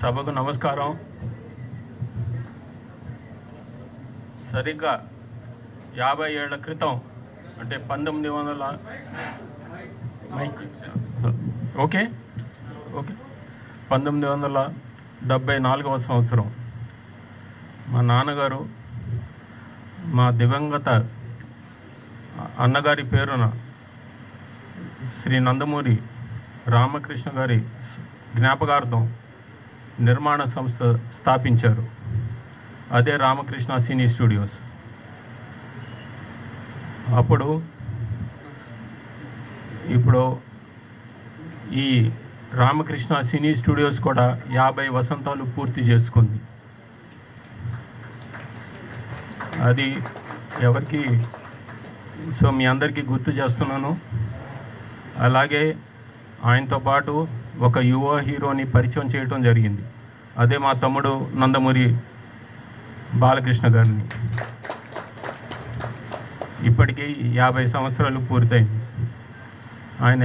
సభకు నమస్కారం. సరిగ్గా 50 ఏళ్ల క్రితం అంటే 1974వ సంవత్సరం మా నాన్నగారు మా దివంగత అన్నగారి పేరున శ్రీ నందమూరి రామకృష్ణ గారి జ్ఞాపకార్థం నిర్మాణ సంస్థ స్థాపించారు. అదే రామకృష్ణ సినీ స్టూడియోస్. ఇప్పుడు ఈ రామకృష్ణ సినీ స్టూడియోస్ కూడా 50 వసంతాలు పూర్తి చేసుకుంది. అది ఎవరికి మీ అందరికీ గుర్తు చేస్తున్నాను. అలాగే ఆయనతో పాటు ఒక యువ హీరోని పరిచయం చేయడం జరిగింది. అదే మా తమ్ముడు నందమూరి బాలకృష్ణ గారిని. ఇప్పటికీ 50 సంవత్సరాలు పూర్తయింది. ఆయన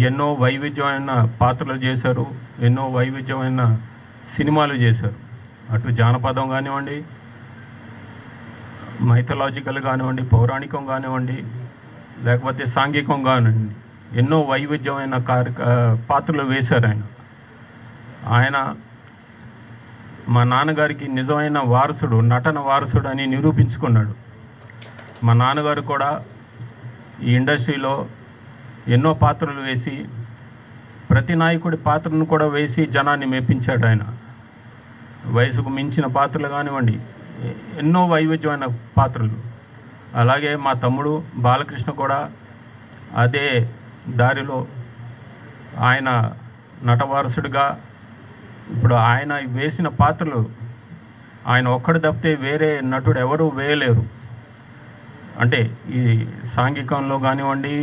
ఎన్నో వైవిధ్యమైన పాత్రలు చేశారు, ఎన్నో వైవిధ్యమైన సినిమాలు చేశారు. అటు జానపదం కానివ్వండి, మైథలాజికల్ కానివ్వండి, పౌరాణికం కానివ్వండి, లేకపోతే సాంఘికం కానివ్వండి, ఎన్నో వైవిధ్యమైన పాత్రలు వేశారు ఆయన. మా నాన్నగారికి నిజమైన వారసుడు, నటన వారసుడు అని నిరూపించుకున్నాడు. మా నాన్నగారు కూడా ఈ ఇండస్ట్రీలో ఎన్నో పాత్రలు వేసి, ప్రతి నాయకుడి పాత్రను కూడా వేసి జనాన్ని మెప్పించాడు ఆయన. వయసుకు మించిన పాత్రలు కానివ్వండి, ఎన్నో వైవిధ్యమైన పాత్రలు. అలాగే మా తమ్ముడు బాలకృష్ణ కూడా అదే దారిలో ఆయన నటవారసుడిగా, ఇప్పుడు ఆయన వేసిన పాత్రలు ఆయన ఒక్కడు తప్పితే వేరే నటుడు ఎవరు వేయలేరు. అంటే ఈ సాంఘికంలో కానివ్వండి,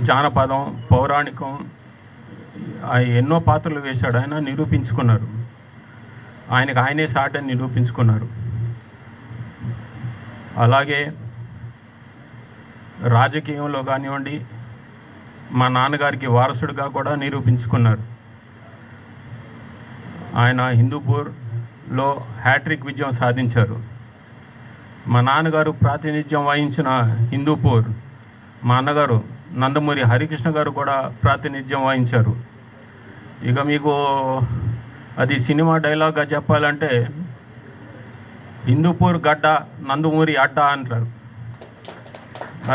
జానపదం, పౌరాణికం, ఎన్నో పాత్రలు వేశాడు ఆయన. నిరూపించుకున్నారు. ఆయనే సాటని నిరూపించుకున్నారు. అలాగే రాజకీయంలో కానివ్వండి, మా నాన్నగారికి వారసుడిగా కూడా నిరూపించుకున్నారు. ఆయన హిందూపూర్లో హ్యాట్రిక్ విజయం సాధించారు. మా నాన్నగారు ప్రాతినిధ్యం వహించిన హిందూపూర్, మా అన్నగారు నందమూరి హరికృష్ణ గారు కూడా ప్రాతినిధ్యం వహించారు. ఇక మీకు అది సినిమా డైలాగ్గా చెప్పాలంటే, హిందూపూర్ గడ్డ, నందమూరి అడ్డ అంటారు.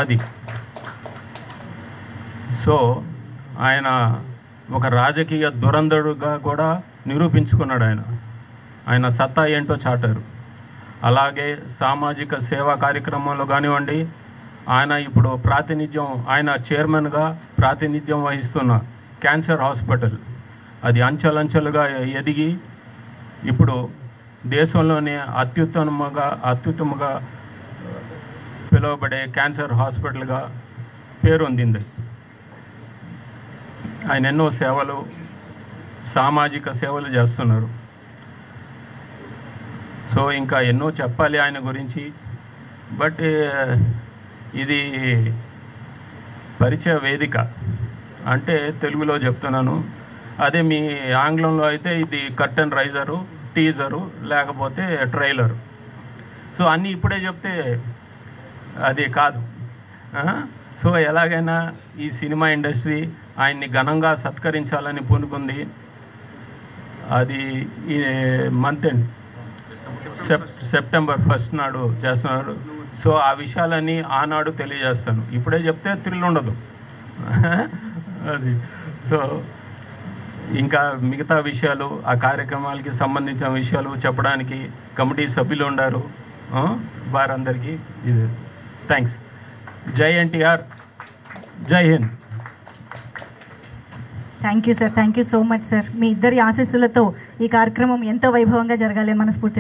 అది సో ఆయన ఒక రాజకీయ దురంధరుడుగా కూడా నిరూపించుకున్నాడు. ఆయన సత్తా ఏంటో చాటారు. అలాగే సామాజిక సేవా కార్యక్రమంలో కానివ్వండి, ఆయన ఇప్పుడు ఆయన చైర్మన్గా ప్రాతినిధ్యం వహిస్తున్న క్యాన్సర్ హాస్పిటల్, అది అంచెలంచెలుగా ఎదిగి ఇప్పుడు దేశంలోనే అత్యుత్తమంగా పిలువబడే క్యాన్సర్ హాస్పిటల్గా పేరొందింది. ఆయన ఎన్నో సేవలు, సామాజిక సేవలు చేస్తున్నారు. సో ఇంకా ఎన్నో చెప్పాలి ఆయన గురించి. బట్ ఇది పరిచయ వేదిక అంటే తెలుగులో చెప్తున్నాను. అదే మీ ఆంగ్లంలో అయితే ఇది కర్టెన్ రైజరు, టీజరు, లేకపోతే ట్రైలరు. సో అన్నీ ఇప్పుడే చెప్తే అది కాదు. సో ఎలాగైనా ఈ సినిమా ఇండస్ట్రీ ఆయన్ని ఘనంగా సత్కరించాలని పూనుకుంది. అది ఈ మంత్ ఎండ్ సెప్టెంబర్ 1 నాడు చేస్తున్నారు. సో ఆ విషయాలన్నీ ఆనాడు తెలియజేస్తాను. ఇప్పుడే చెప్తే థ్రిల్ ఉండదు. అది సో ఇంకా మిగతా విషయాలు, ఆ కార్యక్రమాలకి సంబంధించిన విషయాలు చెప్పడానికి కమిటీ సభ్యులు ఉన్నారు. వారందరికీ ఇది థ్యాంక్స్. జై ఎన్టీఆర్, జై Hind. Thank you sir, thank you so much sir. మీ ఇద్దరి ఆశీస్సులతో ఈ కార్యక్రమం ఎంతో వైభవంగా జరగాలని మనస్ఫూర్తిగా